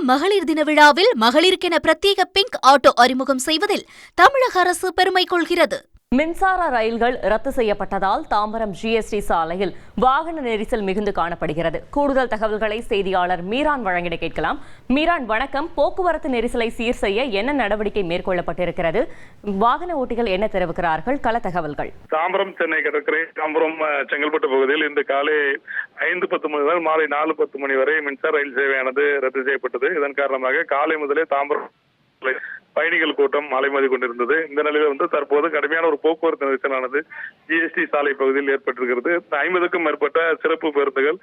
மகளிர் தின விழாவில் மகளிருக்கென பிரத்யேக பிங்க் ஆட்டோ அறிமுகம் செய்வதில் தமிழக அரசு பெருமை கொள்கிறது. மின்சார ரயில்கள் ரத்து செய்யப்பட்டதால் தாம்பரம் ஜிஎஸ்டி சாலையில் வாகன நெரிசல் மிகுந்து காணப்படுகிறது. கூடுதல் தகவல்களை செய்தியாளர் மீரான் வழங்கிட கேட்கலாம். மீரான், வணக்கம். போக்குவரத்து நெரிசலை சீர் செய்ய என்ன நடவடிக்கை மேற்கொள்ளப்பட்டிருக்கிறது? வாகன ஓட்டிகள் என்ன தெரிவிக்கிறார்கள்? கள தகவல்கள். தாம்பரம் சென்னை கடற்கரை, தாம்பரம் செங்கல்பட்டு பகுதியில் இன்று காலை 5:10 மணி முதல் மாலை 4:10 மணி வரை மின்சார ரயில் சேவையானது ரத்து செய்யப்பட்டது. இதன் காரணமாக காலை முதலே தாம்பரம் பயணிகள் கூட்டம் அலைமோதி கொண்டிருந்தது. இந்த நிலையில் தற்போது கடுமையான ஒரு போக்குவரத்து நெரிசலானது ஜிஎஸ்டி சாலை பகுதியில் ஏற்பட்டிருக்கிறது. 50க்கும் மேற்பட்ட சிறப்பு பேருந்துகள்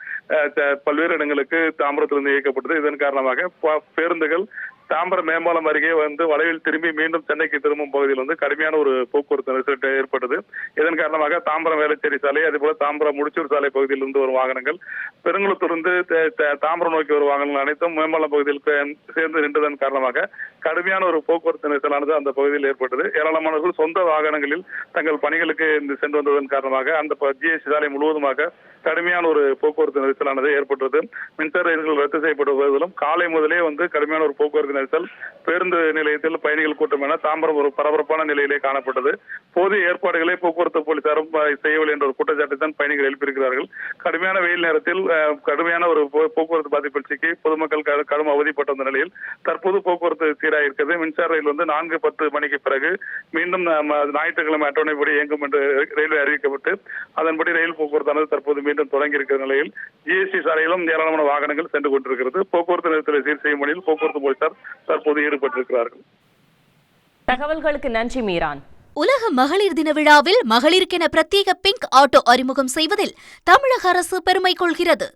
பல்வேறு இடங்களுக்கு தாம்பரத்திலிருந்து இயக்கப்பட்டது. இதன் காரணமாக பேருந்துகள் தாம்பரம் மேம்பாலம் அருகே வளைவில் திரும்பி மீண்டும் சென்னைக்கு திரும்பும் பகுதியில் கடுமையான ஒரு போக்குவரத்து நெரிசல் ஏற்பட்டது. இதன் காரணமாக தாம்பரம் வேளச்சேரி சாலை, அதேபோல தாம்பரம் முடிச்சூர் சாலை பகுதியில் இருந்து வரும் வாகனங்கள், பெருங்குளத்திலிருந்து தாம்பரம் நோக்கி வரும் வாகனங்கள் அனைத்தும் மேம்பாலம் பகுதியில் சேர்ந்து நின்றதன் காரணமாக கடுமையான ஒரு போக்குவரத்து நெரிசலானது அந்த பகுதியில் ஏற்பட்டது. ஏராளமானவர்கள் சொந்த வாகனங்களில் தங்கள் பணிகளுக்கு சென்று வந்ததன் காரணமாக அந்த ஜிஎஸ்டி சாலை முழுவதுமாக கடுமையான ஒரு போக்குவரத்து நெரிசலானது ஏற்பட்டது. மின்சார ரயில்கள் ரத்து செய்யப்படுவதிலும் காலை முதலே கடுமையான ஒரு போக்குவரத்து நெரிசல், பேருந்து நிலையத்தில் பயணிகள் கூட்டம் என தாம்பரம் ஒரு பரபரப்பான நிலையிலே காணப்பட்டது. போதிய ஏற்பாடுகளை போக்குவரத்து போலீசாரும் செய்யவில்லை என்ற ஒரு குற்றச்சாட்டை தான் பயணிகள் எழுப்பியிருக்கிறார்கள். கடுமையான வெயில் நேரத்தில் கடுமையான ஒரு போக்குவரத்து பாதிப்பில் சிக்கி பொதுமக்கள் கடும் அவதிப்பட்ட நிலையில் தற்போது போக்குவரத்து சீராக இருக்கிறது. மின்சார ரயில் 4:10 மணிக்கு பிறகு மீண்டும் ஞாயிற்றுக்கிழமை அட்டவணைப்படி இயங்கும் என்று ரயில்வே அறிவிக்கப்பட்டு அதன்படி ரயில் போக்குவரத்தானது தற்போது மீண்டும் தொடங்கி இருக்கிற நிலையில் ஜிஎஸ்டி சாலையிலும் ஏராளமான வாகனங்கள் சென்று கொண்டிருக்கிறது. போக்குவரத்து நெரிசலை சீர் செய்யும் பணியில் போக்குவரத்து போலீசார் தற்போது ஈடுபட்டிருக்கிறார்கள். தகவல்களுக்கு நன்றி மீரான். உலக மகளிர் தின விழாவில் மகளிருக்கென பிரத்யேக பிங்க் ஆட்டோ அறிமுகம் செய்வதில் தமிழக அரசு பெருமை கொள்கிறது.